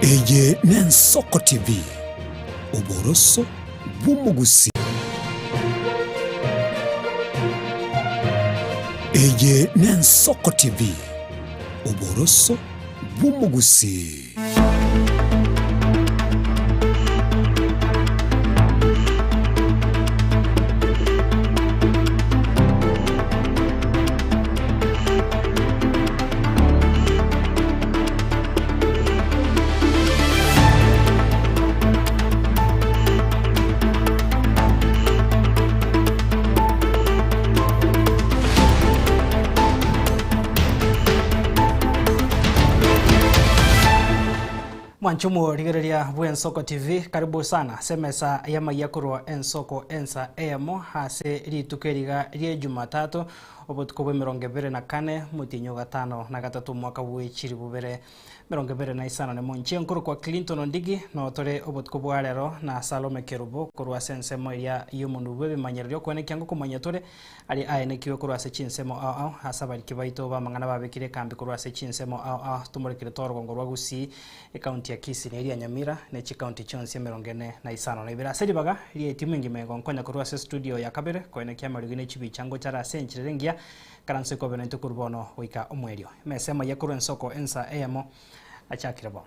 Eye n'Ensoko TV oboroso bw'umugusi. Eye n'Ensoko TV oboroso bw'umugusi. Mwanchumu rigereria bw'Ensoko TV, karibu sana semesa yama yakurwa Ensoko ensa emo hase ritukeriga rie Jumatatu obutuko bwe 24 mutinyo gatano na gatatu mwaka w'echiri bubere 25 ne monche nkuru kwa Clinton Ondigi no tore obutuko bwa rero na Salome Kerubo kurwa sensemo ya yumundu bwe bimanyerio kwene kyango kumanyatore ali aene kiwe kurwa se chinsemo hasabari kibaito ba mangana babekire kambi kurwa se chinsemo tumurikire torgo ngorwa gusi county ya Kisii ne Nyamira ne chi county chonse 45 na ibira sedi baga rie timu ngime nkonya kurwa se studio ya kabere kwene kyama rigine chibi chango chara senchirengia karanse ko bene tukurbono wika omwerio mesema yakuru Ensoko ensa emo achakirebo.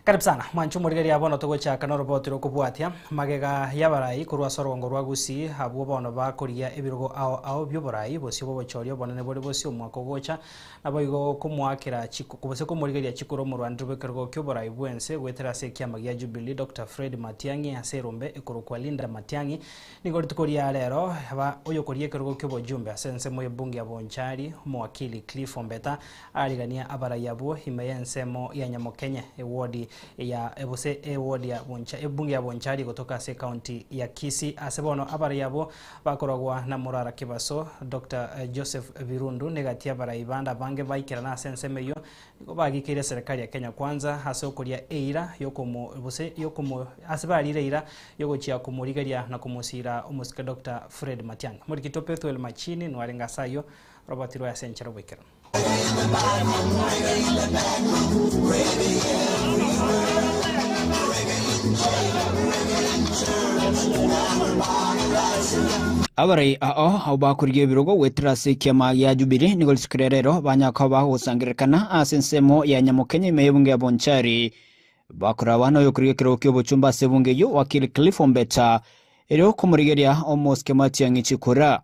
Karibu sana mwanchumu rigeri abono togocha kanoro botiro kubwatia magega yabarai kurwa sorongo rwa gusi habwo bono bakoria ebirogo ao byoborai bosio bochorio bonane bori bosio mwako gocha naboigo kumwakira chiku kubose kumurigeria chikuro mu Rwanda rwekergo kyoborai bwense gwetera se kyamagia Jubilee Dr. Fred Matiang'i aserombe ekoro kwa Linda Matiang'i nigori tukoria rero aba oyo korie kergo kyobo jumbe asense moye bunge abonchari mwakili Cliff Ombeta aligania abara yabo himeyensemo ya Nyamokenya ewodi ya ebose eward ya boncha ebunge ya bonchari kutoka se county ya Kisii asebono abari yabo bakoragwa na Murara Kibaso Dr. Joseph Birundu negatia baraibanda bange baikira na sensemeyo niko bagikire serikali ya Kenya kwanza hase okoria eira yokomo ebose yokomo asebali eira yogochia kumurigeria na kumusira omusika Dr. Fred Matiang'i muri kitopeto el machini nwarenga sayo Robert Roya senchero bwekero. Abarai bakuriye birogo wetera se kyama ya Jubilee nigol sikrerero banyaka bahosangirikana asensemo ya Nyamokenya meyebunge ya bonchari bakurabano yokuriye kiro kyo bochumba sebunge yo wakili Cliff Ombeta ero kumurigeria omoske Matiang'i chikura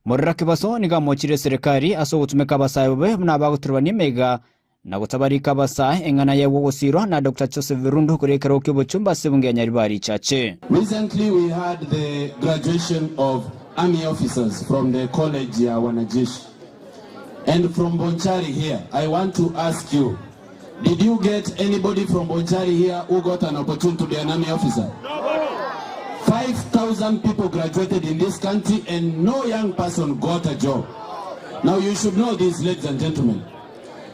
Murara Kibaso niga mochire serikali aso gutumeka basayobe nabaguturwa mega na gutabarika basa engana yewo gusirwa na Dr. Joseph Birundu kurekera okibo chumba sebunge ya Nyaribari chache. Recently we had the graduation of army officers from the college ya Wanajeshi. And from Bonchari here, I want to ask you, did you get anybody from Bonchari here who got an opportunity to be an army officer? 5,000 people graduated in this country and no young person got a job. Now you should know this, ladies and gentlemen.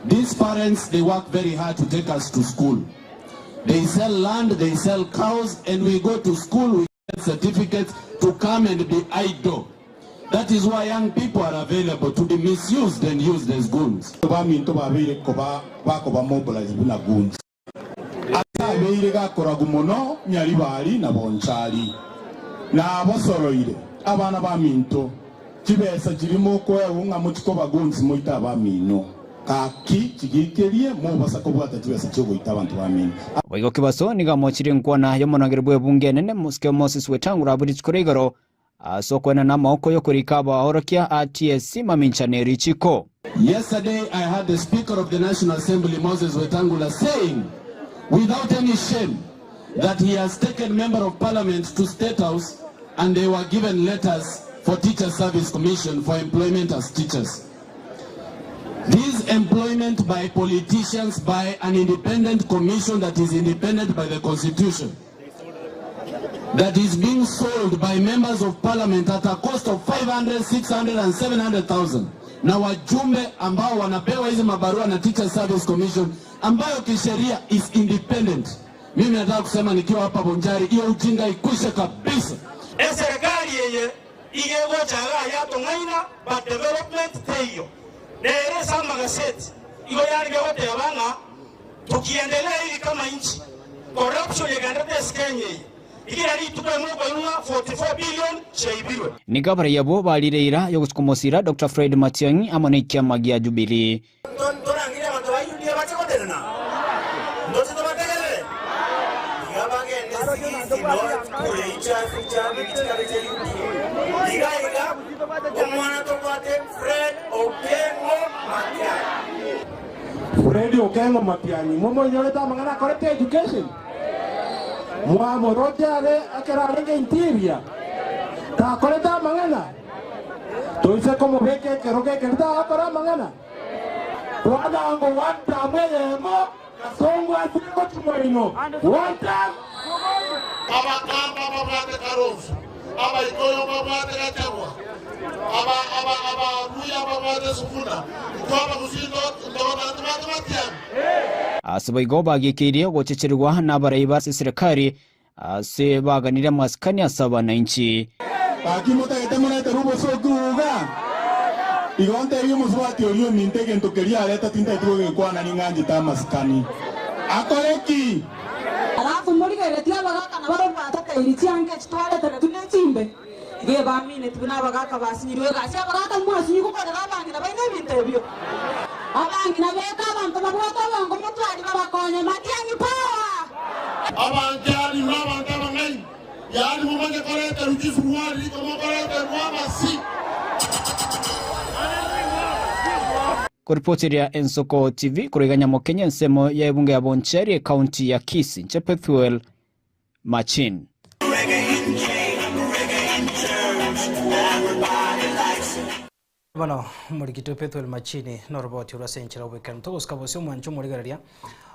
These parents, they work very hard to take us to school. They sell land, they sell cows, and we go to school, we get certificates to come and be idle. That is why young people are available to be misused and used as goons. Abeirega koragumono Nyaribari na Bonchari na abasoroire abana ba minto kibesa kirimo ko yunga mutiko bagonzi moita ba mino kaki kigikerie mo basako bwata tibesa cyo goita abantu ba mino Boigo Kibaso niga mochire nkwana yomonangire bwe bunge nene muske Moses Wetangura abudits koregaro asokwena na maoko yokurika bahorokia ATSC maminchaneri chiko. Yesterday I had the Speaker of the National Assembly Moses Wetangula saying without any shame that he has taken member of parliament to State House and they were given letters for Teacher Service Commission for employment as teachers. This employment by politicians by an independent commission that is independent by the Constitution. that is being sold by members of parliament at a cost of 500, 600 and 700,000. Na wajumbe ambao wanapewa hizi mabarua na Teacher Service Commission ambayo kisheria is independent. Mimi nataka kusema nikiwa hapa Bonchari, hiyo ujinga ikwishe kabisa. Serikali yeye igego chaga ya tongaina but development teyo. Nere sama gazeti. Igo yani gewote yabanga tukiendelea hivi kama nchi. Corruption yegandate Kenya. Ni gabara yabo balireira yo gusukumosira Dr. Fred Matiang'i amone kiama gia Jubilee. Fred Okengo Matiang'i mumo nyoleta mangana correct education. Mwamo rojale akera renge interior. Ta koleta mangana. Toise como veke que roque que ta akora mangana. Wada ango wanta mwemo kasongo asiko tumoino. Wanta aba kamba babate karofu. Aba ikoyo babate kachagwa. Aba ruya babate sufuna. Kwa kusindo ndona Matiang'i. Asiboigo bagikirie gochecherwa n'abaraiba serikali ase baganira maskani asaba na nchi. Bakimota etemona terubo sokuga. Igonte yimo swati olio nintege ntokeria aleta tinta ituge kwana ninganji ta maskani. Akoreki. Alafu murigere tia bagaka na baro bataka irichi ange twale tere tunechimbe. Ge bamine tuna bagaka basirwe gasi bagaka mwasi ko kora bangi na baine bintebyo. Abangi na beka abantu babwata bango mutwali babakonye Matiang'i power. Abanjali n'abantu bangai. Yali mumanye korete ruchisu mwali ko korete mwamasi. Kuripotiria Ensoko TV kuriganya Mokenya nsemo ya bunge ya Bonchari county ya Kisii Chepethuel Machin. Bano murikito Pethuel Machini no roboti urasenchera weekend to uskabosyo mwancho murigararia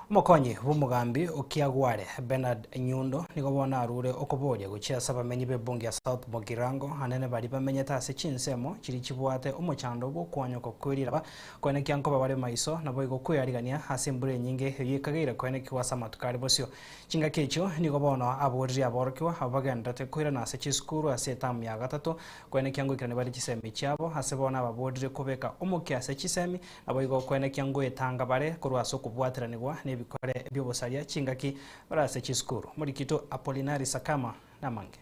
Mokonyi bumugambi okiagware Bernard Nyundo nigo bona arure okoboria guchia sabamenyi bebungi ya South Mogirango hanene bari bamenyeta ase chinsemo chiri chibwate omochando bwo kwanyoko kwirira kwene kyanko babare maiso nabo igokuyarigania ase mbure nyinge yikagira kwene kiwasa matukari bosyo chinga kecho nigo bona aboriri aborkiwa abagendate kwira na ase chiskuru ase tamu ya gatatu kwene kyango ikane bari chisemi cyabo ase bona ababoriri kubeka omokia ase chisemi nabo igokwene kyango etanga bare kurwaso kubwatiranirwa bikore byobosaria chingaki barase chiskuru murikito Apolinari Sakama namange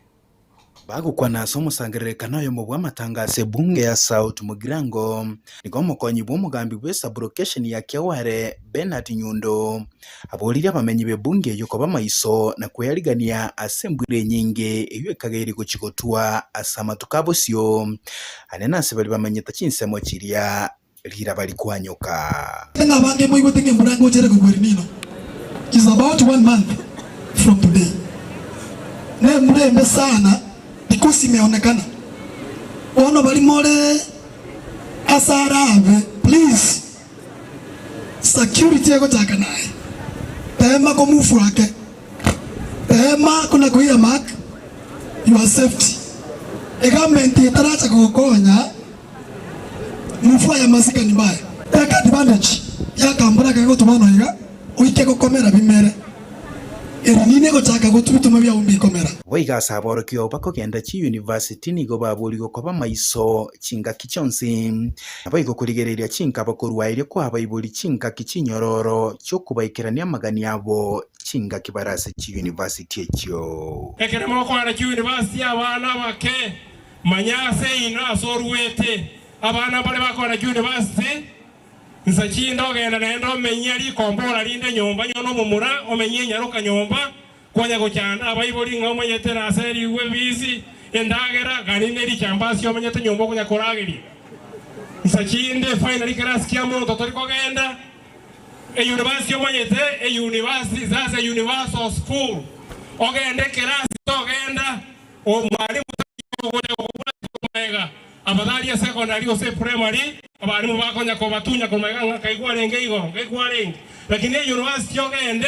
bagukwa naso omusangerereka yo mu bw'amatangase bunge ya South Mogirango nigo Mokonyi bw'omugambi bwe sublocation ya Kiaware Bernard Nyundo aboliri abamenyi bebunge yuko bamaiso na kweyarigania asembwire nyinge eyekageri kuchikotua asama tukabosyo anenase bali bamenyeta chinsemo chiria lira bali kwanyoka tena bange moyo tenge murango chere kugwerinino is about 1 month from today ne mrembe sana because imeonekana ono bali more asarabe please security yako taka naye tema ko mufu wake tema kuna kuya mark your safety government itaracha kukonya mufu ya masika ni mbaya take advantage ya kambura kako tumano iga uike gukomera bimere nine gochaka gutuma bya umbi komera Waiga saboro kyo bakogenda chi university nigo baburi gokoba maiso chinga kichonsi abayigo kurigereria chinga bakorwaire ko abayiburi chinga kichinyororo cyo kubaikirania magani yabo chinga kibarase chi university ekyo ekeremo ko ara chi university abana bake manyase ino asorwete abana bale bakora university nsachindo ogenda nendo menyeri kombora linde nyomba nyono mumura omenye nyaruka nyomba kwanya gochanda abayibori ngomwe yetera aseri webizi endagera ganine ri chambasi omenyete nyomba kunya koragiri nsachinde finally class kiamo totori kogenda university omenyete university sasa universal school ogende class ogenda o mwalimu kuja abadali ya secondary ose primary abarimu bakonya ko batunya ko maganga kaigwa renge igo kaigwa renge lakini university ogende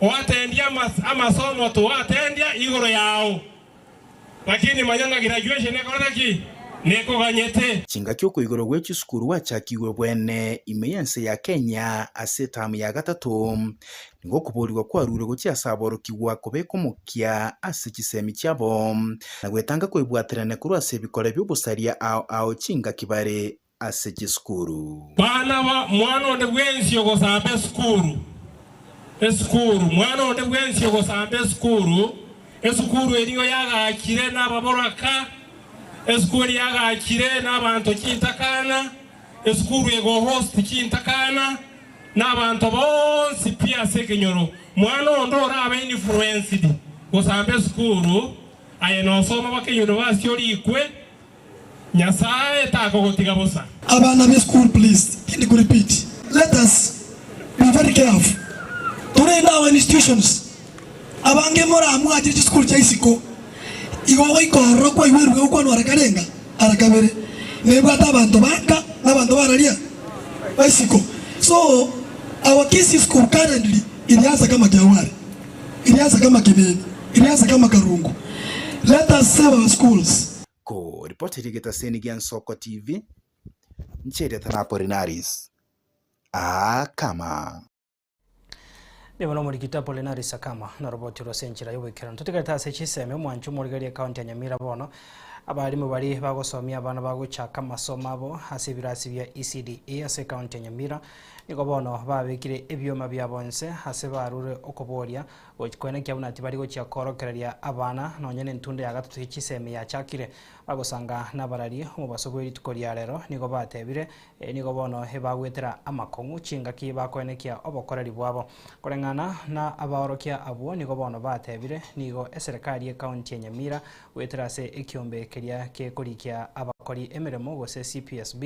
oatendia amasomo to atendia igoro yao lakini manyanga graduation ekora ki neko ganyete chinga kyoko igoro gwechi skuru wachakiwe bwene imeyense ya Kenya ase tamu ya gatatu ngo kuburirwa kwarure gukia saboro kigwa kobeko mukia ase kisemi cyabo na gwetanga kwibwatirane kuri ase bikore by'ubusaria ao chinga kibare ase kiskuru bana ba mwana onde bwensi yogo sambe skuru mwana onde bwensi yogo sambe skuru eriyo yagakire n'ababoraka eskuri yagakire n'abantu kintakana eskuru ego host kintakana n'abantu bonsi pia sekenyoro mwana ondora abe influenced gosambe skuru ayeno soma bake university olikwe nyasaye tako gotiga bosa abana be school please can you repeat let us be very careful today in our institutions abange mora amwaje school cha isiko igogo ikorro kwa iweruge uko no arakarenga arakabere nebata abantu banga n'abantu baralia isiko so our kids school currently ilianza kama Jawari, ilianza kama Kibeni, ilianza kama Karungu. Let us save our schools. Ko ripoti rigeta Senigian Soko TV nchere Apollinaris Akama Nibona muri kita Apollinaris Akama na roboti rosenchira yobekera tutigata se chiseme mwanchu muri gari account ya Nyamira bono abarimu bari bagosomia abana baguchaka masomo abo hase birasi bya ECDA ase account ya Nyamira niko bono babikire ebyoma byabonse hase barure okoboria okwene kyabuna ati bari gocha korokereria abana nonyene ntunde ya gatatu chiseme ya chakire bagosanga nabarari mu basobweri tukoria rero niko batebire niko bono hebagwetera amakongu chinga ki bakwene kya obokoreri bwabo korengana na abaorokia abo niko bono batebire niko eserikali account ya Nyamira wetera se ekiombe keria ke kurikia abakori emeremo gose CPSB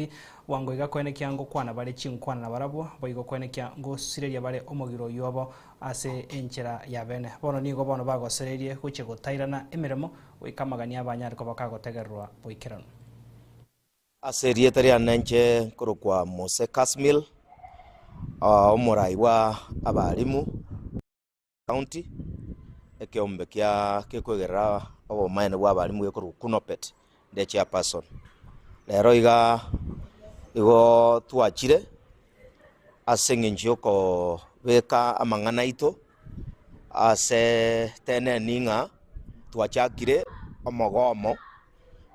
wango igakwene kyango kwana bare chinkwana na barabo boigo kwene kyango sireria bare omogiro yobo ase enchera ya bene bono nigo bono bagosererie kuche gutairana emeremo oikamagania abanyari ko bakagotegerwa boikerano aserie tari anenche korokwa Mose Kasmil omorai wa abarimu county ekiombe kya kekwegera abo maene wa abarimu ekoro kunopet de chairperson lero igo tuachire asengenjio ko weka amangana ito ase tene ninga tuachakire omogomo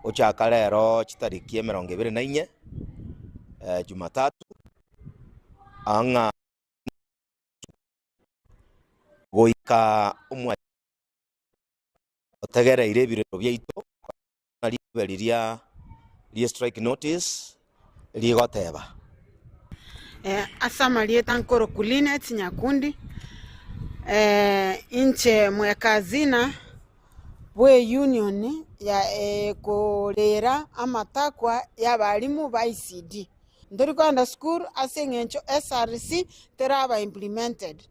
ochaka lero chitariki 24 Jumatatu anga goika umwa otegereire birero byaito ari beriria strike notice ligoteba asama lietankoro kuline tinyakundi inche mwekazina we union ya kolera amatakwa y'abarimu ba ICD ndori kwanda school asengencho SRC teraba implemented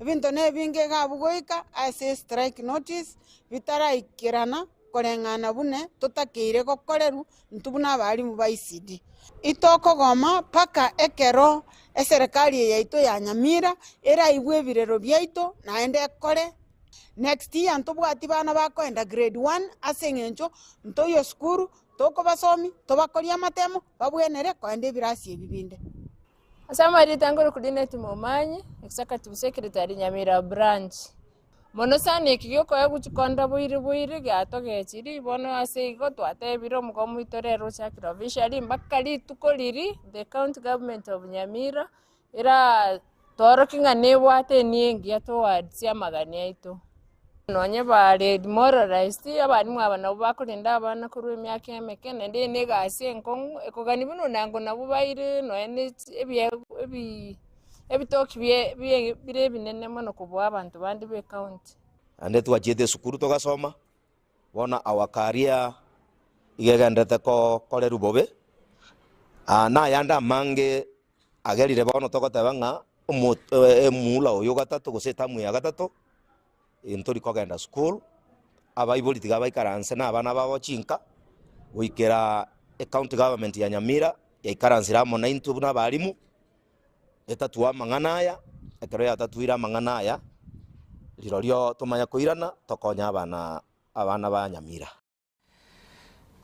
binto ne binge gabugoika ase strike notice bitara ikirana korengana bune tutakire kokoreru ntubuna abarimu ba ICD itoko goma paka ekero eserikali yaito ya Nyamira era ibwe birero byaito naende kore next year ntubwati bana bakoenda grade 1 asengencho ntoyo skuru toko basomi tobakoria matemo babwenere koende birasi ebibinde asama ritangoro coordinate momanyi executive secretary Nyamira branch mono sana ikigoko yaguchikonda bwiri gatogechiri bono ase igo twatebiro mugomu itorero chakira officially mbakali tukoliri the county government of Nyamira era torokinga nebwate niengia towards amagania ito nonye bare demoralized abarimu abana bakorinda abana kuri emyaka emeke nende negasi enkongu ekogani buno nango nabo baire noene ebitoki bire binene mono kubwa abantu bandi be county ande twachete sukuru togasoma bona awakaria igegendete ko kore rubobe na yanda mange agerire bono togotebanga emula oyo gatatu goseta mu ya gatatu intori kogenda school abaibuli tiga baikaranse na abana babo chinka goikera county government ya Nyamira yaikaranzira mo 9 na barimu etatuwa manganaya ekero ya tatuira manganaya lirorio tumanya kuirana tokonya abana ba Nyamira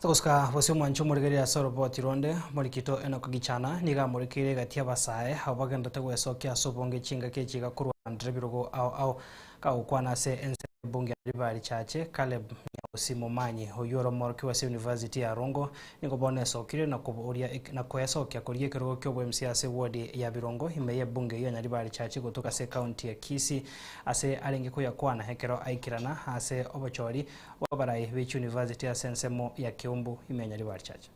Toska wasio mwancho murigeri ya soro boti ronde morikito enoko gichana niga murikire gatia basae habagenda tegwe sokia sobonge chinga kechiga kurwa ndrebirogo au kaukwana se ense bunge ribari chache Caleb Nyausi Manyi oyoro morki wa University ya Rongo niko bone sokire na kuburia na kwesokia kuriye kirogo kyo MCA ward ya Birongo imeye bunge yo nyaribari chache kutoka se county ya Kisii ase alenge ko yakwana hekero aikirana ase obochori wabarai Beach University ya Sensemo ya Kiumbu imenya ribari chache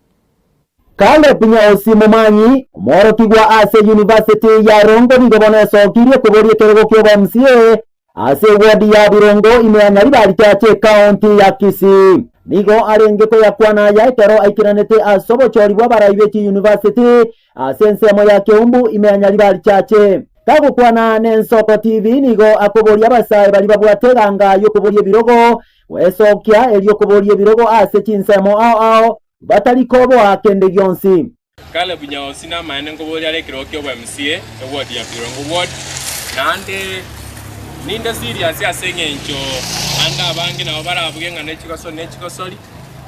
Caleb Nyausi Manyi moroki wa ase University ya Rongo niko bone sokire kuburia kirogo kyo MCA ase ward ya Birongo imeanya ribari chache county ya Kisii nigo arenge ko yakwana ya ekero aikiranete asobochori bwa Baraibechi University asensemo ya Kiumbu imeanya ribari chache kagukwana n'Ensoko TV nigo akoboria abasaye bali babwateganga yo kuboria birogo wesokia elyo kuboria birogo ase chinsemo ao bataliko bo akende gyonsi Caleb Nyausi na maene ngoboria lekero kyo MCA ward ya Birongo ward nande ninde serious ya sengencho anda abangi na baravuge ngane chikosoli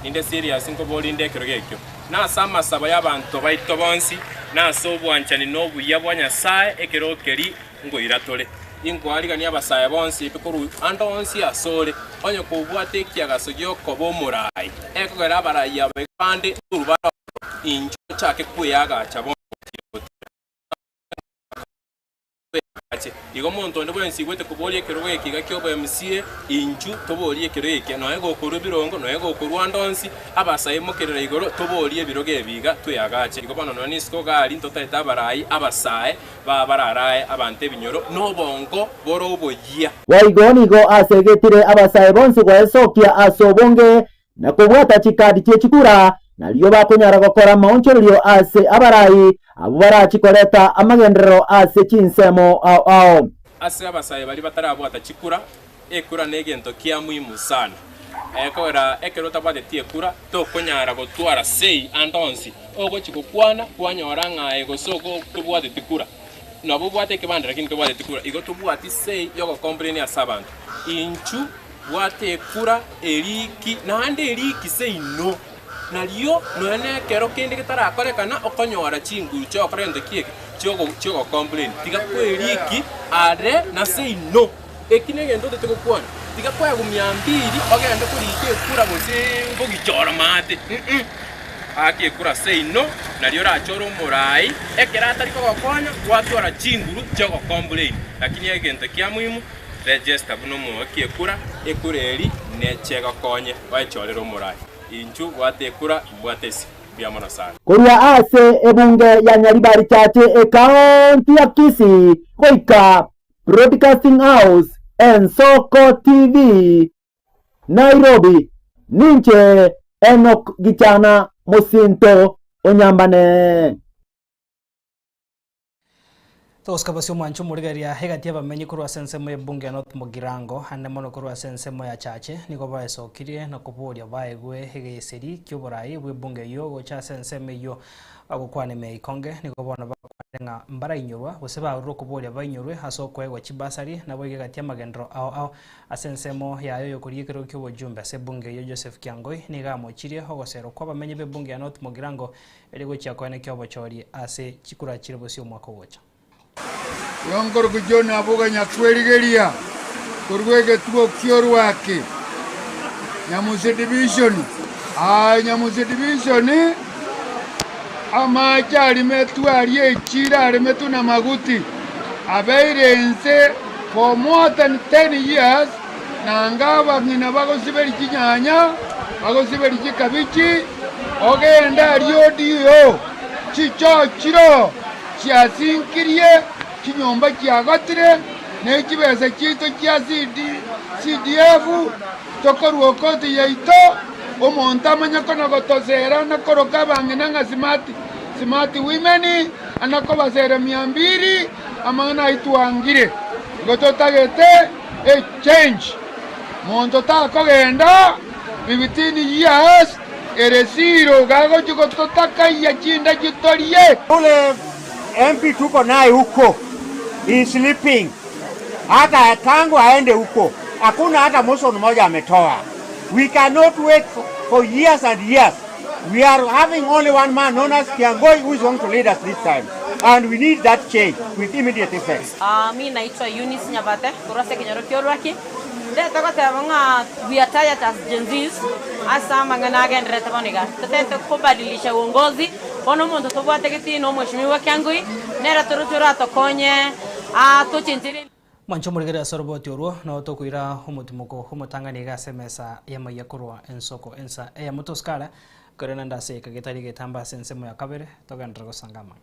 ninde serious nkoboli ndekero gekyo na sama saba yabantu baito bonsi na sobwanchani nobuya bwanyasaye ekero keri ngo iratole ingo aligani abasaye bonsi pikuru anda onsi asole onyo kubwate kiagasogyo kobomurai ekogera barayi abepande urubara injo chake kuyaga chabo igo muntu ndo bwensi gwete kubolie kirwe kiga kyo MCA inju tobolie kirwe kya no ego kuru Birongo no ego kuru Andonsi abasaye mukirira igoro tobolie biroge biga tuyagache igo bano noni sko gali ntoteta barayi abasaye bararaye abante binyoro no bongo boro boyia waigoni go asegetire abasaye bonsi kwa esokia asobonge na kubwata chikadi chekikura naliyo bakonyara gukora maunchoryo ase abarayi abo barachikoreta amagendero ase chinsemo ao ase abasaye bali batarabwata chikura ekura negento kia muhimu sana ekora ekerota bade tiekura to konyara gotwara sei Andonsi ogo chikukwana kwanyora ngae gosoko tubwate tikura nabo bwate kibanda lakini tubwate tikura igo tubwate sei yogo complain ya sabantu inchu bwate kura eriki nande eriki sei no naliyo noene kero kindi kitarakorekana okonyora chinguru cho korende kieke chogo complain tiga kweriki are na say no ekine gendo teteko kwana tiga kwa gumya mbiri ogende kurike kura gose ngogichora mate aki kura say no naliyo ra choro murai ekera tariko gokonya gwatwara chinguru chogo complain lakini egento kya muhimu register buno mo kiekura ekureri nechega konye wachorero murai inchu watekura bwatesi biamona sana kuria ase ebunge ya nyaribari chache county ya Kisii Koika Broadcasting House Ensoko TV Nairobi ninche Enoch Gichana Musinto Onyambane Toska basio mwancho murigeria hegatia bamenyi kurwa sensemo ebunge not Mugirango hande mono kurwa sensemo ya chache niko baesokirie na kuboria baegwe hegeseri kyoborai bwebunge yo gocha sensemo yo agukwane meikonge niko bona bakwanenga mbara inyorwa guseba uro kuboria bainyorwe hasoko ego chibasari na boige gatia magendro ao asensemo yayo yokurie kero kyobojumbe sebunge yo Joseph Kiangoi niga mochirie hogosero kwa bamenyi bebunge not Mugirango eligo chiakwane kyobochori ase chikura chiribosio mwako gocha Yongor kujona abuga nyakwerigeria kurwege tuo kioru wake Nyamusi division Nyamusi division ama chari metu ariye chira metu na maguti abeirense for more than 10 years na ngaba ngina bago siberi kinyanya bago siberi kikabichi ogenda rio dio chicho chiro chiasinkirie kinyomba kiagotire nekibese kito kia CDF tokoruo koti yaito omonta manyakona gotosera nakoroka bangena smart women anakobasera 200 amana itwangire gototagete a change monto ta kogenda 15 years eresiro gago chikototaka ya chinda chitorie ule MP tuko naye huko is sleeping hata tangu aende huko hakuna hata motion moja ametoa. We cannot wait for years and years We are having only one man known as Kiangoi who is going to lead us this time. And we need that change with immediate effect. Mimi naitwa Eunice Nyabate, kurasa Kinyoro Kiorwaki. Ndio tabanga we are tired as Gen Zs. Asa mangana gendere tabaniga. Tatete kubadilisha uongozi. Ono muntu tubwate kiti no mheshimiwa Kiangoi. Nera turutura tokonye tuchintiri. Mwancho murigere asoroboti oruo no tokuira humutimuko humutangani semesa yama yakurwa ensoko ensa ya mutoskala korena ndase kagitari getamba sensemo ya kabere togandra go sangama.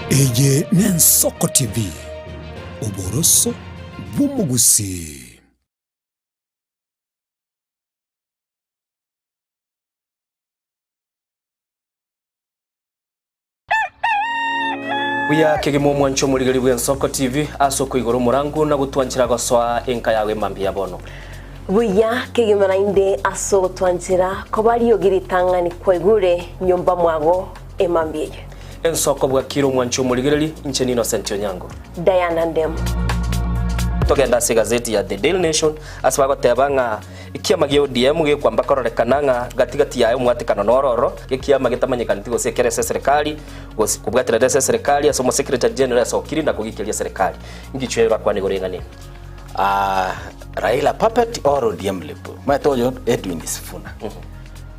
Eye Nensoko TV Oboroso Bumugusi. Buya kegemo mwancho murigari bwa Nsoko TV asoko igoro murangu na gutwanchira goswa enka yawe mambi yabono. Buya kegemo inde aso gutwanchira ko bari yogiritangani kwegure nyumba mwago emambie. Ensoko bwa kiro mwancho murigari incheni Innocent Onyango. Diana Ndem. Togenda se gazeti ya The Daily Nation asbago tebanga ikiama gyo DM ge kwamba kororekananga gatigati yayo mwatikano nororo ikiama gitamanyikana tigo sekerese serikali kubwatira serikali asomo secretary general sokiri na kugikilia serikali ngichwera kwa nigorengani Raila puppet or ODM lepo matoyo Edwin Sifuna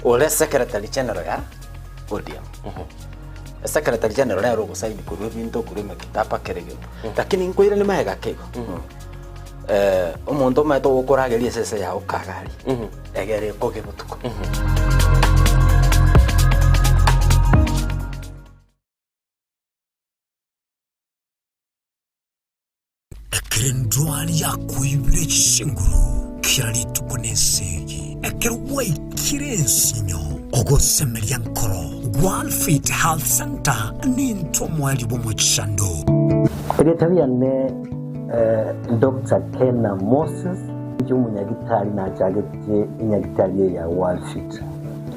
ole secretary general ya ODM secretary general ya rogo saidi kurwe binto kurwe makitapa kerege lakini nkoira ni mahega kego umuntu mato ukurageria sese ya ukagari egere koge butuko Ekerendwani ya kuibire chinguru kirali tukunesegi ekerwa ikirensinyo ogosemeria nkoro Walfit Health Center ninto mwali bomuchando Secretary ne Dr. Kena Moses umunyagitari na chagete inyagitari ya Walfit.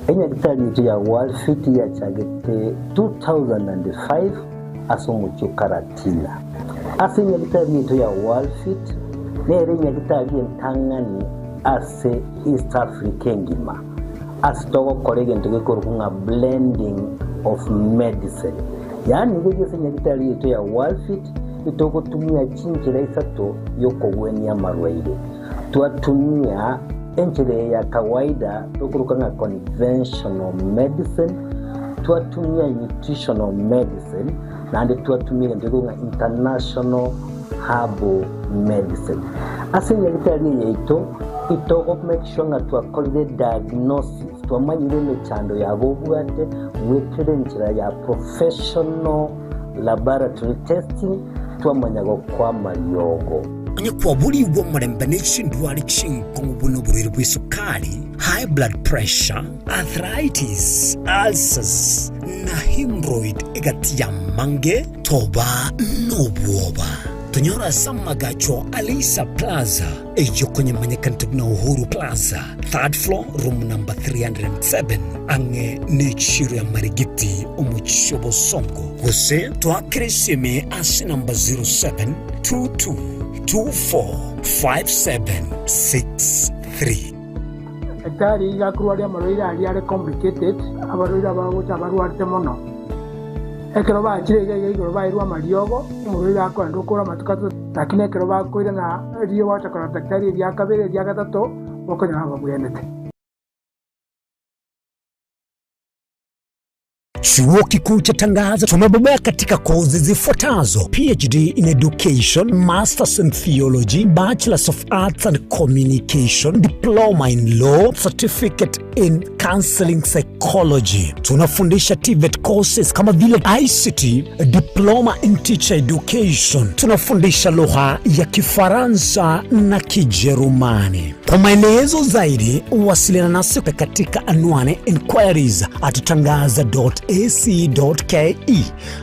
Inyagitari ya Walfit ya chagete 2005 asomucho karatila. Ase inyagitari ya Walfit nere inyagitari entangani ase East African ngima. Asitogo korege ntogekoro kunga blending of medicine. Yani ngege inyagitari ya Walfit itoko tumia chinjira isato yoko weni ya marwaile. Tuatumia enjire ya kawaida tukurukanga conventional medicine, tuatumia nutritional medicine, na ande tuatumia ndikunga international herbal medicine. Asenye litari ya itoko make sure nga tuakolide diagnosis, tuamanyire mechando ya bobuate, wekere njira ya professional laboratory testing, tuamanyago kwa mariogo. Anye kwa buli uwa mrembaneshi ndwari chinko mubuno buriri bwisukari, high blood pressure, arthritis, ulcers, na hemorrhoid egati ya mange, toba nobuoba. Tunyora samagacho Alisa Plaza, ejo kwenye manyekantu na Uhuru Plaza, 3rd floor, room number 307, ange nechiro ya Marigiti, umuchobo songo. Kuse, tuakirisime asi number 0722245763. Ekari ya kuruaria maroira ari complicated, abaroira bagocha baruarte mono. Ekero ba chirege igoro ba irwa mariogo umurira ko ndokora matukato lakini ekero ba koira na rio wata kora daktari ya kabere ya gatatu bokonya babuyenete. Chuo Kikuu cha Tangaza tumebobea katika kozi zifuatazo: PhD in Education, Masters in Theology, Bachelors of Arts and Communication, Diploma in Law, Certificate in Counseling Psychology. Tunafundisha TVET courses kama vile ICT, Diploma in Teacher Education. Tunafundisha lugha ya Kifaransa na Kijerumani. Kwa maelezo zaidi, wasiliana nasi katika anwani inquiries@tangaza.ac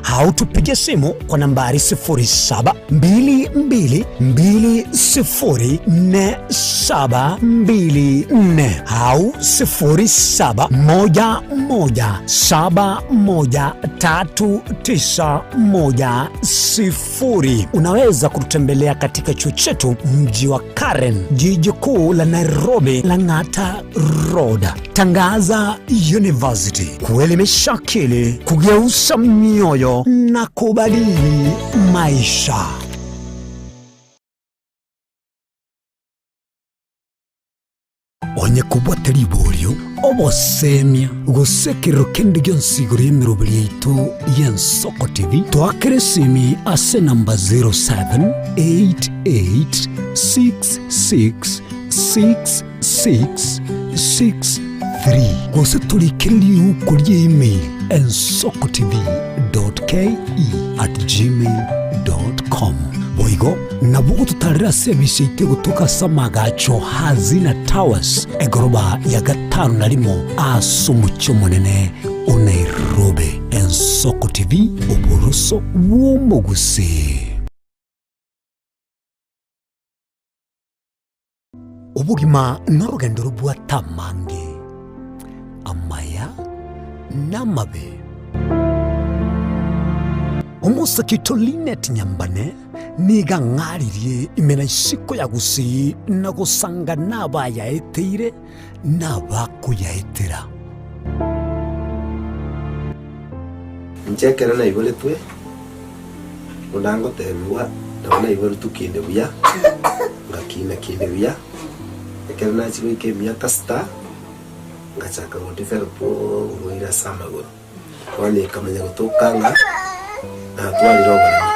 au tupige simu kwa nambari 0722204724 au 0711713910. Unaweza kututembelea katika chuo chetu mji wa Karen, jiji kuu la Nairobi, Lang'ata Road. Tangaza University, kuelimisha akili, kugeuza mioyo na kubadili maisha. Onye kubwatira ibolyo obosemia gusekero kendi gyonsiguro y'emirobiri yaitu y'Ensoko TV twakeresimi ase namba 0788666663 gose tulikiriri uko ry'email ensokotv.ke@gmail.com. Boigo nabugo tutarira service itego tukasamaga Hazina Towers egoroba ya 5 asumucyo munene Nairobi. Ensoko TV, oboroso w'omuguse. Ubugima n'urugendo rw'atamange amaya n'amabe. Umusakito Linet Nyambane niga ng'aririe imena isiko ya gusi na gusanga n'abayaeteire n'abakuyaetera. Nchekera na ibole twe undango tebiwa ndabona ibole tukinde buya ngakina kinde buya ekera na chiwe ke miaka sta ngachaka ngotefera po uruira samago wale kamenya gutokanga na twali roba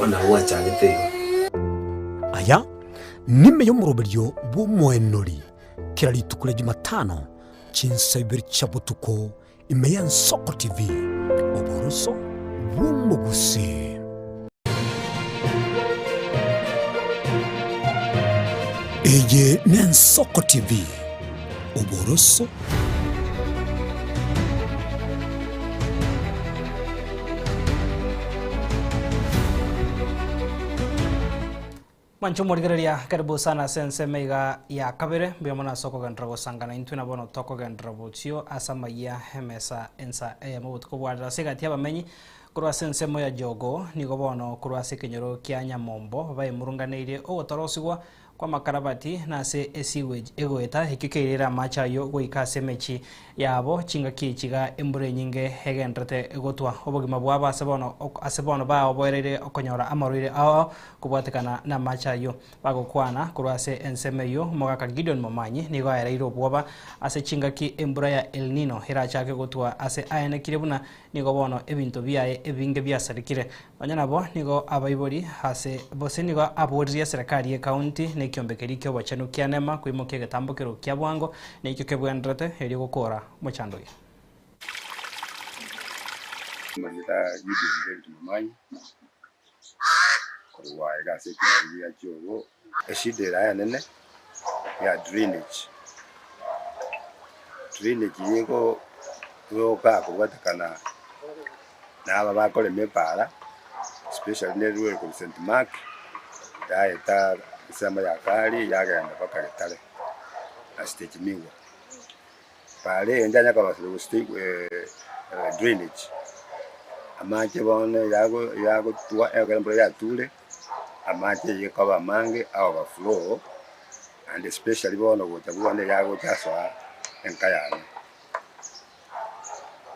ona wachagete aya nime yo muroberyo bumwenori kirali tukule Jumatano chinsabiri chabutuko imeya Ensoko TV oboroso bw'umugusi. Eye ni Ensoko TV oboroso Mancho morigereria karibu sana sense meiga ya kabere biamona soko gandrago sangana intuna bono toko gandrabo tio asama ya hemesa ensa mabutko bwada segatia bamenyi kurwa sense moya jogo nigo bono kurwa sekenyoro kya Nyamombo baye murunganeire ogotorosigwa kwa makarabati na se sewage egoeta hikikeirira macha yo goikase mechi yabo chinga kichiga embure nyinge hegendrete egotwa obogima bwaba asebono ba oboerere okonyora amarire ao kubwatekana na macha yo bagokwana kurwase enseme yo mogaka Gideon Momanyi nigo erairo bwoba ase chinga ki embura ya El Nino hirachake gotwa ase ayene kirebuna nigo bono ebinto biaye ebinge biasarikire banyanabo nigo abaibori ase bose nigo aboriria serikali ye county kiombekeri kyo bachanu kya nema kuimoke gatambokero kya bwango nekyo kebwendrate eri gukora muchandoye Manita Gideon Momanyi kwa gase ya jogo eshidera ya nene ya drainage yego yoka kubatakana n'aba bakole mepara especially neruwe ku St Mark ya eta isama ya kali yagenda paka Kitale na stage mingwa pale endanya kama drainage amanje bone yago tuwa egamba ya tule amanje yekaba mange awa flow and especially bone gotabone yago taswa enkayana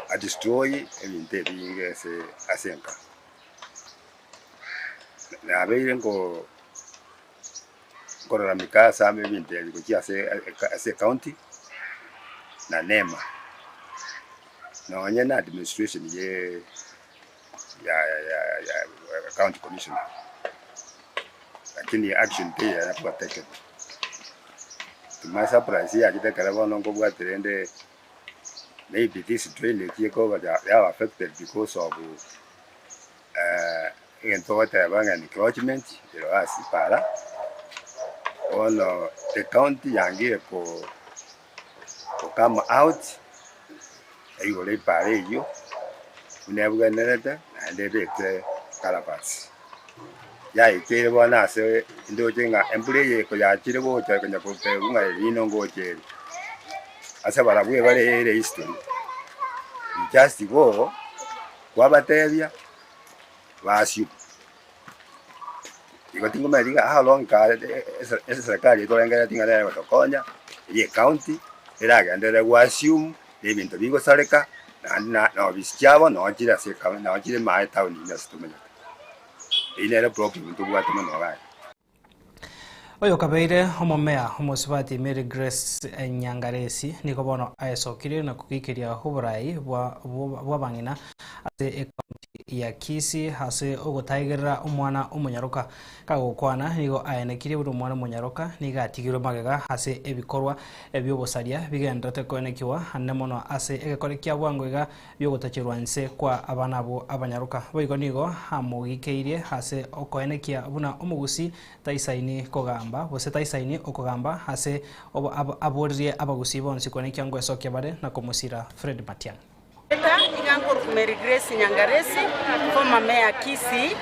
a destroy ebinte binge se asenka na abeire ngo korora mikasa ebinte bikoki ase county na nema na wanyana administration ye ya county commissioner lakini action pay ya protected tumasa price ya kitakala bono ngo bwaterende maybe this drainage they are affected because of encroachment para on the county yangie ko come out igore pare iyo unebuga nerete na ndebete kalabas ya ikere bona ase ndoje nga employee ko yakire bo cha kanya ko pe unga ino ngoje ase barabwe bare ere history just go wabatebya basyu iko tingo mediga how long ka esa serikali torengera tinga leo tokonya ye county era gandere wasyu ebintu bigo sareka na bisikyabo no jira se ka na jira mai town ina situmenya ina era problem tu bwatema no gai oyo kabeire omomea omosibati Mary Grace Nyangaresi niko bono aesokire na kukikiria huburai bwa bangina ate ekaunti ya Kisii hase ogotaigerera omwana omunyaruka kagokwana nigo aenekire buri omwana omunyaruka niga atigirwe magega hase ebikorwa ebyobosaria bigenderete koenekiwa hanne mono ase egekore kia bwangoiga byogotachirwa nse kwa abana abo abanyaruka boigo nigo hamugikeirie hase okoenekia buna omugusi taisaini kogamba bose taisaini okogamba hase aboririe abagusi bonsi koenekia ngwesokia bare na komusira Fred Matiang'i. Ingankuru Mary Grace Nyangaresi, former mayor Kisii,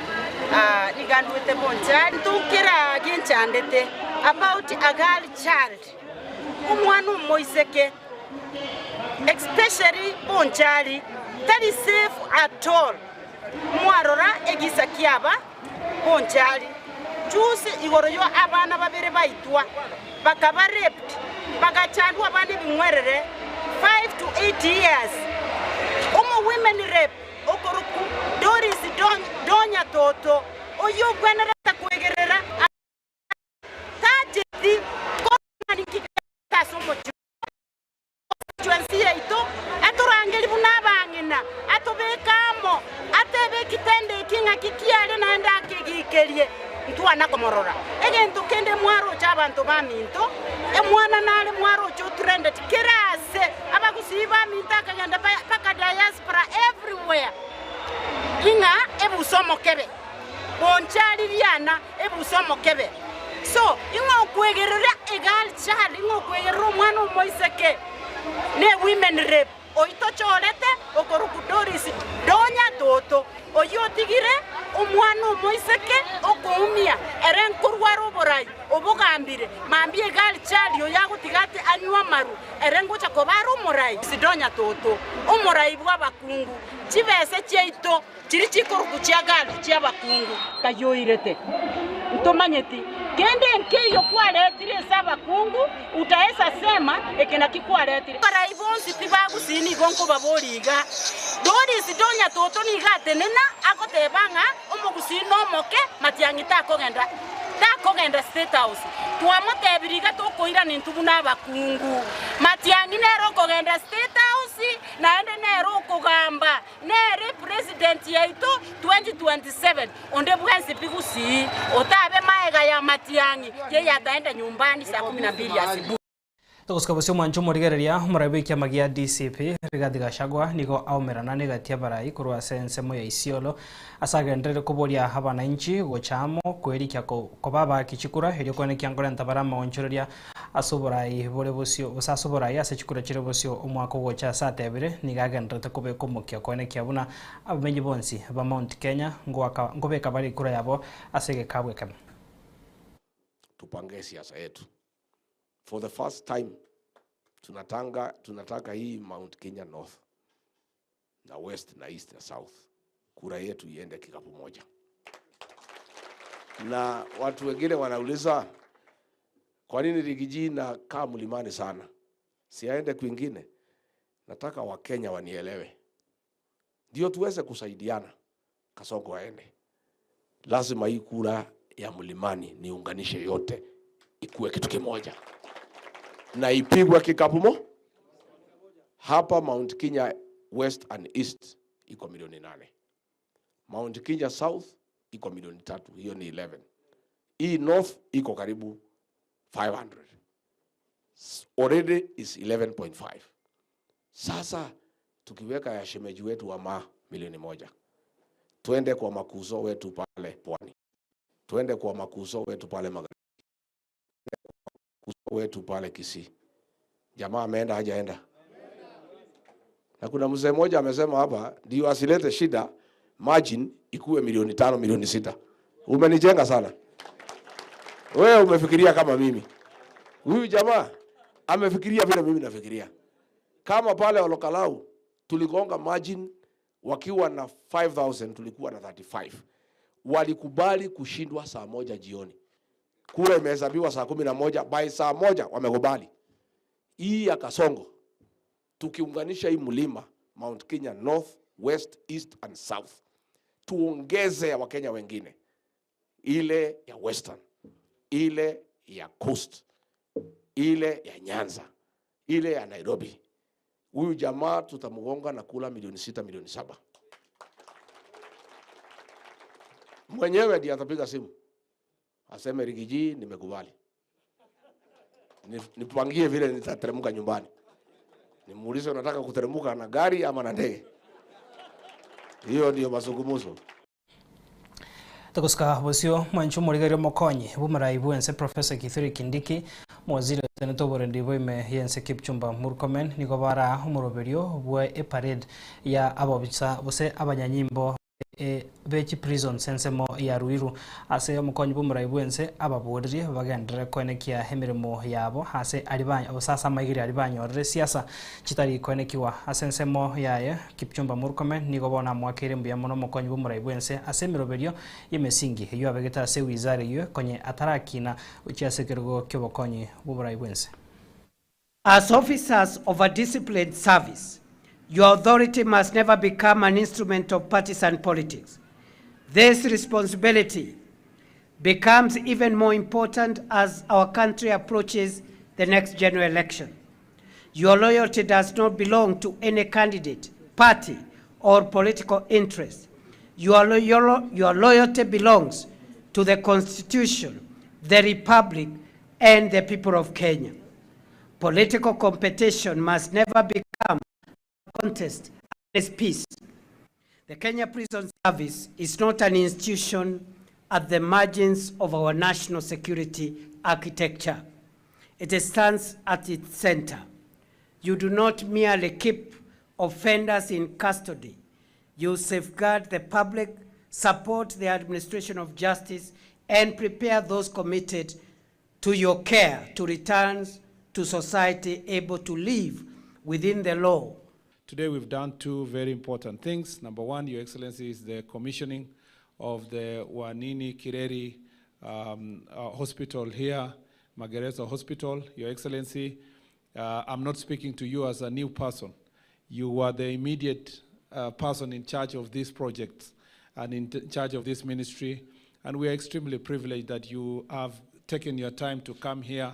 Niganduete Bonchari, tukira ginchandete about a girl child. Umwanu moiseke, especially Bonchari, that is safe at all. Mwarora egisa kiaba Bonchari. Jusi igoroyo abana babere baitwa, bakaba raped, bagachandwa abandi bimwerere 5 to 8 years. Women rape okoruku Doris Donya Toto oyo gwenereta kwegerera tajeti kona nikika somo chwansi ito aturangeli bunabangina atobekamo atebe kitende kinga kikiale na ndake gikelie ntwana komorora egento kende mwaro chabantu baminto emwana nale mwaro cho trended kirase abakusiba minta kagenda paka diaspora everywhere inga ebusomo kebe Bonchari liana ebusomo kebe so inga kwegerera egal child inga kwegerera mwana moiseke ne women rape oito chorete okoruku Doris Donya Toto oyotigire omwana moiseke okoumia erenkurwaro borai obugambire mambie gal chali oyagutigate anywa maru erengocha kobaro morai Sidonya Toto omorai bwa bakungu chibese cheito chiri chikoruku chia gal chia bakungu kayoirete ntomanyeti kende nkeyo kwaletire saba kungu utaesa sema ekena kikwaletire karaibonsi tibagusini gonko baboriga Doris Donya Toto ni gatenena akotebanga omugusino moke Matiang'i takogenda State House twamotebiriga tokoira nintubu nabakungu Matiang'i nero kogenda State House naende nero kogamba nere president yaito 2027 onde bwansi bigusi otabe maega ya Matiang'i ye yataenda nyumbani saa 12 asubuhi. Tokoskabosio mwancho morigereria murabe kia magia DCP Rigathi Gachagua nigo aumerana negatia barai kurwa sensemo ya Isiolo asagendere kuboria abananchi gochamo kwerikia kobaba kichikura herio kone kiangore ntabara maonchoreria asuborai bore bosio busasuborai asechikura chire bosio omwako gocha satebire nigagendere kube komukia kone kiabuna abamenyi bonsi ba Mount Kenya ngobeka bari kura yabo asege kabwe kama tupange siasa yetu. For the first time tunataka hii Mount Kenya North na West na East na South kura yetu iende kikapu moja. Na watu wengine wanauliza kwa nini Rigiji na kaa mlimani sana? Siaende kwingine. Nataka Wakenya wanielewe. Ndio tuweze kusaidiana. Kasongo aende. Lazima hii kura ya mlimani niunganishe yote ikuwe kitu kimoja. Na ipigwa kikapu hapa Mount Kenya West and East iko milioni 8. Mount Kenya South iko milioni 3, hiyo ni 11. Hii North iko karibu 500. Already is 11.5. Sasa tukiweka ya shemeji wetu wa milioni 1. Tuende kwa makuzo wetu pale Pwani. Tuende kwa makuzo wetu pale Magharibi. Wetu pale Kisii. Jamaa ameenda hajaenda? Na kuna mzee mmoja amesema hapa ndio asilete shida, margin ikuwe milioni 5, milioni 6. Umenijenga sana. Wewe umefikiria kama mimi. Huyu jamaa amefikiria vile mimi nafikiria. Kama pale Olokalau tuligonga margin wakiwa na 5,000 tulikuwa na 35. Walikubali kushindwa saa 1 jioni. Kura imehesabiwa saa 11, by saa 1 wamekubali. Hii ya Kasongo tukiunganisha hii mlima Mount Kenya North, West, East and South, tuongeze ya Wakenya wengine, ile ya Western, ile ya Coast, ile ya Nyanza, ile ya Nairobi. Huyu jamaa tutamugonga na kula milioni 6, milioni 7. Mwenyewe ndiye atapiga simu aseme Rigiji nimekubali, nipangie vile nitateremka nyumbani. Nimuulize unataka kuteremka na gari ama na ndege. Hiyo ndio mazungumzo. Takuska bosio mwanchu murigario mokonyi bumara ibuense Professor Kithure Kindiki mwaziri senator borendivo ime yense Kipchumba Murkomen niko bara umuroberio bwa e parade ya abobitsa bose abanyanyimbo bechi prison sensemo ya Ruiru ase omukonyi bumara ibuense ababorire bagendere konekia emirimo yabo ase alibanya abasasa magiri alibanyorere siasa kitari konekiwa asensemo yaye Kipchumba Murkomen niko bona mwakere mbuya mono omukonyi bumara ibuense ase miroberio yemesingi iyo abegeta ase wizare iyo konye atarakina uchiasekergo kyobokonyi bumara ibuense. As officers of a disciplined service, your authority must never become an instrument of partisan politics. This responsibility becomes even more important as our country approaches the next general election. Your loyalty does not belong to any candidate, party, or political interest. Your loyalty belongs to the Constitution, the Republic, and the people of Kenya. Political competition must never become contest against peace. The Kenya Prison Service is not an institution at the margins of our national security architecture. It stands at its center. You do not merely keep offenders in custody. You safeguard the public, support the administration of justice, and prepare those committed to your care to return to society able to live within the law. Today we've done two very important things. Number one, Your Excellency, is the commissioning of the Wanini Kireri hospital here, Magereza Hospital. Your Excellency, I'm not speaking to you as a new person. You were the immediate person in charge of this project and in charge of this ministry. And we are extremely privileged that you have taken your time to come here.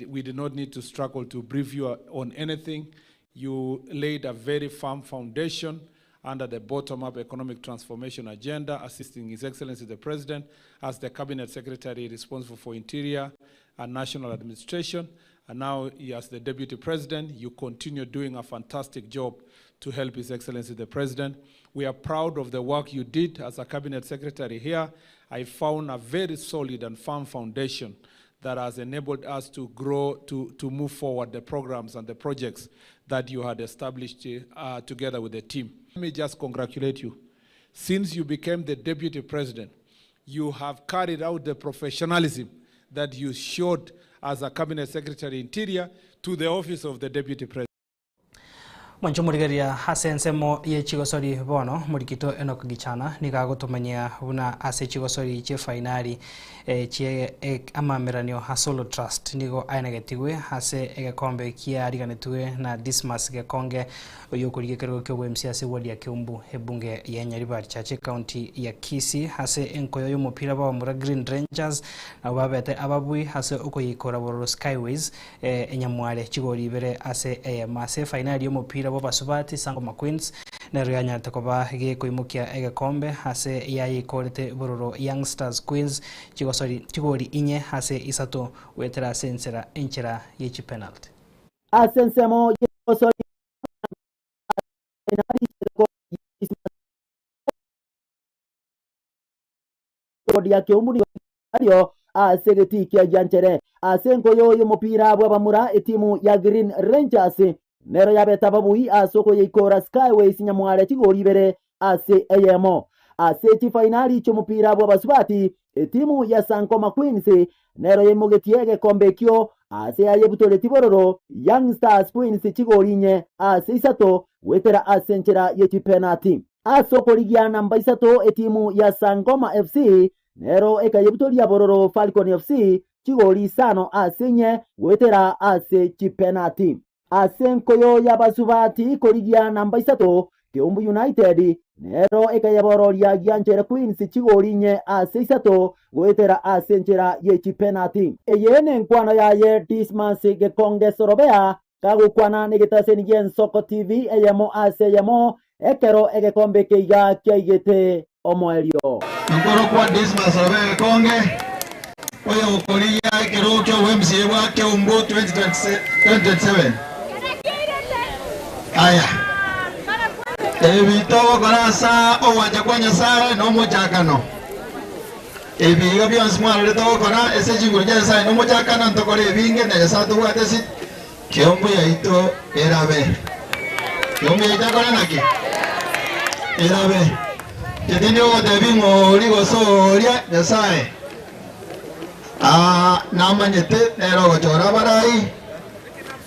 We did not need to struggle to brief you on anything. You laid a very firm foundation under the bottom-up economic transformation agenda, assisting His Excellency the President as the Cabinet Secretary responsible for Interior and National Administration. And now, as the Deputy President, you continue doing a fantastic job to help His Excellency the President. We are proud of the work you did as a Cabinet Secretary here. I found a very solid and firm foundation that has enabled us to grow, to move forward the programs and the projects that you had established together with the team. Let me just congratulate you. Since you became the Deputy President, you have carried out the professionalism that you showed as a Cabinet Secretary Interior to the office of the Deputy President. Mwancho murigaria hasensemo ye chigosori bono murikito Enoch Gichana nikagotumanya una ase chigosori che finali che amameranio hasolo trust nigo ainegetigwe hase egekombe kia ariganetwe na Dismas Gekonge oyokuriye kergo kyo MC ase wodi ya Kiumbu hebunge ya Nyaribari Chache County ya Kisii hase enkoyo y'umupira ba muri Green Rangers ababete ababui hase ukoyikora boro Skyways enyamware chigori bere ase mase finali y'umupira Basubati Sangoma Queens na Rianya takoba ge koimukia egekombe hase yayi korete bororo Youngsters Queens chigori inye hase isato wetera sensera enchera yechi penalty asensemo yosori ya Kiumbu ario asegeti kia janchere asenko yo mupira bwa bamura etimu ya Green Rangers nero yabeta babui asoko yeikora Skyways nyamware chigori ibere ase AMO ase chifinali cy'umupira w'abasubati etimu ya Sankoma Queens nero yemugetiege kombekyo ase ayebutole tibororo Young Stars Queens chigorinye ase isato wetera asenchera yechipenalty asoko ligia namba isato etimu ya Sankoma FC nero ekayebutolia bororo Falcon FC chigori sano asenye wetera ase chipenalty asenkoyo y'abasubati koligia namba isato Kiumbu United nero ekayabororia Gianchere Queens chigorinye ase isato gwetera asenchera yechipenalty eyene nkwano yaye Dismas Gekonge Sorobea kagukwana negetaseni Soko TV AMO ase AMO ekero egekombe keiga kiaigete omoerio nkoro kwa Dismas Sorobea Gekonge oyo ukolia ekero kyo MCA wa Kiumbu 2027 aya ebitogo korasa owaja kwa Nyasaye no muchakano ebiga byonse mwarore togo kora ese chinguru cha Nyasaye no muchakano ntokore ebinge na Nyasaye tubwatesi Kiumbu yaito erabe Kiumbu yaito kora naki erabe yetini ogote bingo ligosoria Nyasaye namanyete nero gochora barai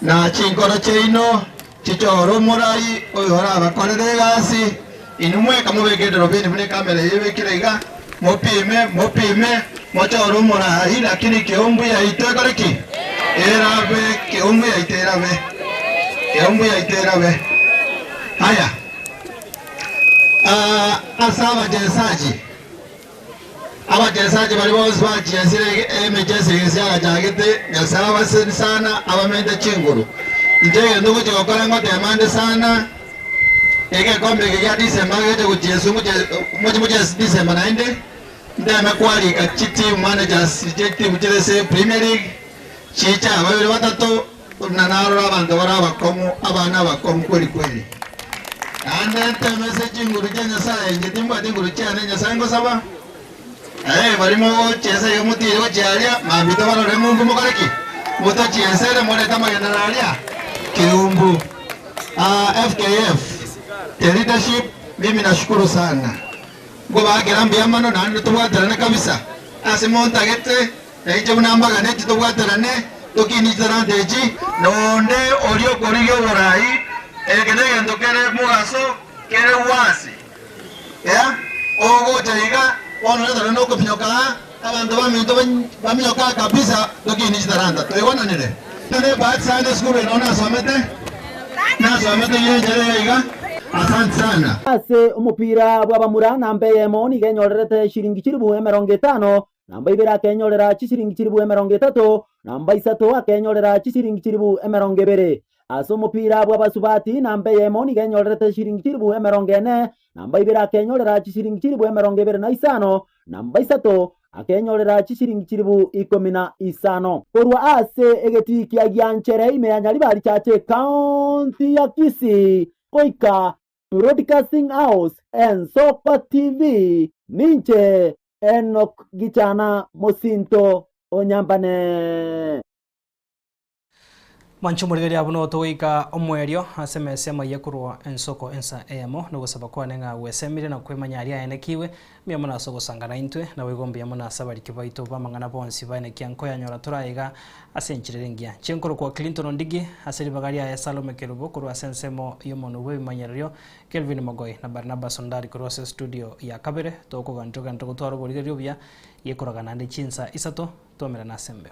na chinkoro cheino chichoro murai oyora bakorere gasi inumwe kamubegede robeni mune kamera yebekirega mopime mochoro murai lakini Kiumbu yaito koreki erabe Kiumbu yaito erabe Kiumbu yaito erabe haya asaba abachezaji bali bose bachezere emecheze ya jagete yasaba sana abamende chinguru ndege ndugu chokora ngote amande sana ege kombe ya December gete kuchezu moja December naende ndema kwali kachiti managers jeti mucheze Premier League chicha babiri batatu nanaro abantu barabakomu abana bakomu kweli ande temese chinguru cyanya saye ngitimba chinguru cyane Nyasaye ngo saba barimo chese yo mutire wo cyaria mambito barore mungu mukareki muto chesere mole kama generalia Kiumbu FKF the leadership mimi nashukuru sana ngo bagera amano nandi tubwaterane kabisa asimonta gete eje bunambaga neti tubwaterane tokini zarandeji nonde olio korigyo borai egene ndokere mugaso kere wasi ya ogo chaiga ono no kopinyoka abantu bamyoka kabisa tokini zaranda toyona nile nene baat sana skule naona somete yeye iga asante sana ase umupira bw'abamura namba yemo nigenyorerete shiringi chiribu 50 namba ibira akenyorera chishiringi chiribu 30 namba isato akenyorera chishiringi chiribu 20 ase umupira bw'abasubati namba yemo nigenyorerete shiringi chiribu 40 namba ibira akenyorera chishiringi chiribu 25 namba isato akenyorera chishiringi chiribu 15 korwa ase egeti kia Gianchere imeyanyali bali chache county ya Kisii koika Broadcasting House and Soko TV ninche Enoch Gichana Mosinto Onyambane manchu murigari abuno toika omwerio asemesema yekurwa ensoko ensa AMO no gusaba kwa nenga wesemire na kwemanyaria ene kiwe miamo na soko sangana intwe na wegombe yamo na sabari kibaito bamangana bonsi bane kyanko yanyora turaiga asenchirengia chenkoro kwa Clinton Ndigi aseri bagaria ya Salome Kerubo kurwa sensemo yomono we manyario Kelvin Mogoi na Barnabas Sondari kurwa studio ya Kabere toko gantoka ntoko twaro borigari obya yekoraga nande chinsa isato tomera na sembe